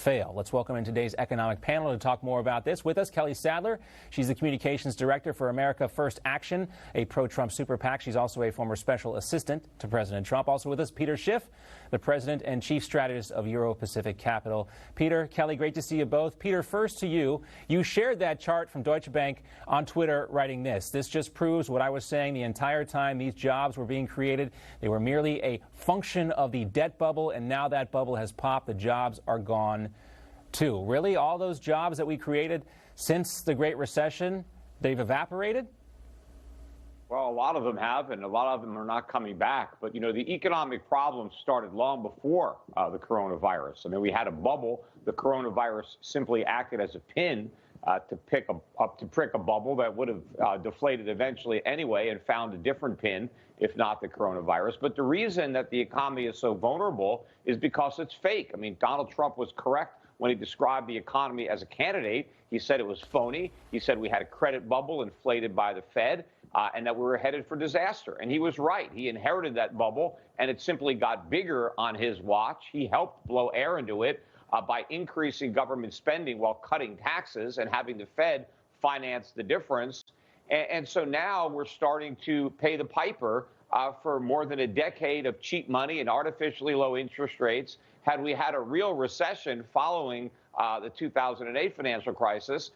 fail. Let's welcome in today's economic panel to talk more about this. With us, Kelly Sadler. She's the communications director for America First Action, a pro-Trump super PAC. She's also a former special assistant to President Trump. Also with us, Peter Schiff, the president and chief strategist of Euro-Pacific Capital. Peter, Kelly, great to see you both. Peter, first to you. You shared that chart from Deutsche Bank on Twitter, writing this. This just proves what I was saying the entire time these jobs were being created. They were merely a function of the debt bubble, and now that bubble has popped. The jobs are gone too. Really, all those jobs that we created since the Great Recession, they've evaporated? Well, a lot of them have, and a lot of them are not coming back. But, you know, the economic problems started long before the coronavirus. I mean, we had a bubble. The coronavirus simply acted as a pin to prick a bubble that would have deflated eventually anyway and found a different pin, if not the coronavirus. But the reason that the economy is so vulnerable is because it's fake. I mean, Donald Trump was correct when he described the economy as a candidate. He said it was phony. He said we had a credit bubble inflated by the Fed and that we were headed for disaster. And he was right. He inherited that bubble, and it simply got bigger on his watch. He helped blow air into it by increasing government spending while cutting taxes and having the Fed finance the difference. And so now we're starting to pay the piper for more than a decade of cheap money and artificially low interest rates. Had we had a real recession following the 2008 financial crisis,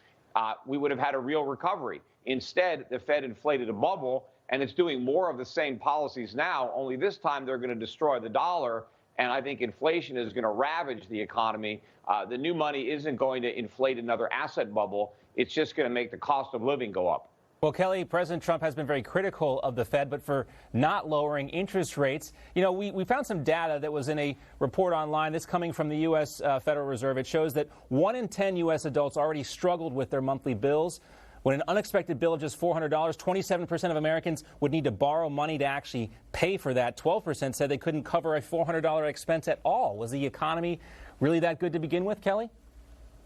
we would have had a real recovery. Instead, the Fed inflated a bubble, and it's doing more of the same policies now, only this time they're going to destroy the dollar. And I think inflation is going to ravage the economy. The new money isn't going to inflate another asset bubble. It's just going to make the cost of living go up. Well, Kelly, President Trump has been very critical of the Fed, but for not lowering interest rates. You know, we found some data that was in a report online. This coming from the U.S. Federal Reserve. It shows that 1 in 10 U.S. adults already struggled with their monthly bills. When an unexpected bill of just $400, 27% of Americans would need to borrow money to actually pay for that. 12% said they couldn't cover a $400 expense at all. Was the economy really that good to begin with, Kelly?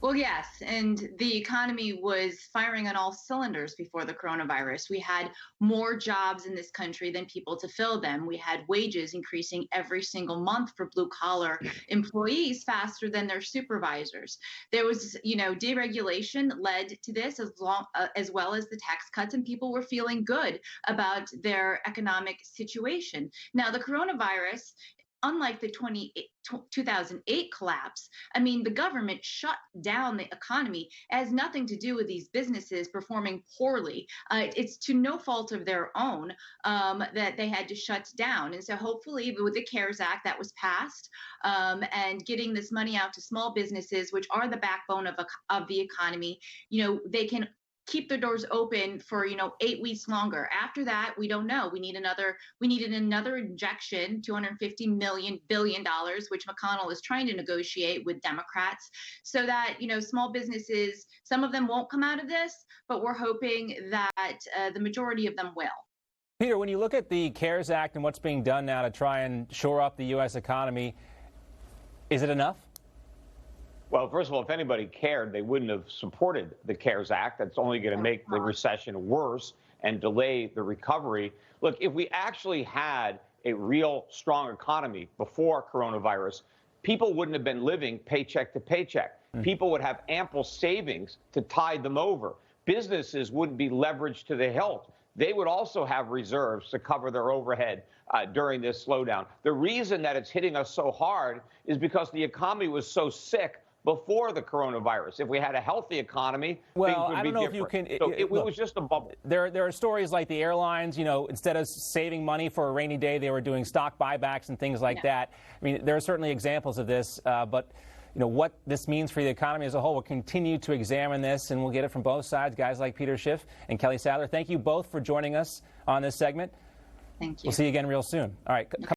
Well, yes, and the economy was firing on all cylinders before the coronavirus. We had more jobs in this country than people to fill them. We had wages increasing every single month for blue-collar employees faster than their supervisors. There was, deregulation led to this as well as the tax cuts, and people were feeling good about their economic situation. Now, the coronavirus, unlike the 2008 collapse, I mean, the government shut down the economy. It has nothing to do with these businesses performing poorly. It's to no fault of their own that they had to shut down. And so hopefully with the CARES Act that was passed and getting this money out to small businesses, which are the backbone of the economy, they can keep their doors open for 8 weeks longer. After that, we don't know. We needed another injection, $250 billion, which McConnell is trying to negotiate with Democrats, so that small businesses, some of them won't come out of this, but we're hoping that the majority of them will. Peter, when you look at the CARES Act and what's being done now to try and shore up the U.S. economy, is it enough? Well, first of all, if anybody cared, they wouldn't have supported the CARES Act. That's only going to make the recession worse and delay the recovery. Look, if we actually had a real strong economy before coronavirus, people wouldn't have been living paycheck to paycheck. People would have ample savings to tide them over. Businesses wouldn't be leveraged to the hilt. They would also have reserves to cover their overhead during this slowdown. The reason that it's hitting us so hard is because the economy was so sick before the coronavirus. If we had a healthy economy, things would be different. I don't know if you can. It was just a bubble. There are stories like the airlines, instead of saving money for a rainy day, they were doing stock buybacks and things like that. I mean, there are certainly examples of this, but what this means for the economy as a whole, we'll continue to examine this, and we'll get it from both sides. Guys like Peter Schiff and Kelly Sadler, thank you both for joining us on this segment. Thank you. We'll see you again real soon. All right.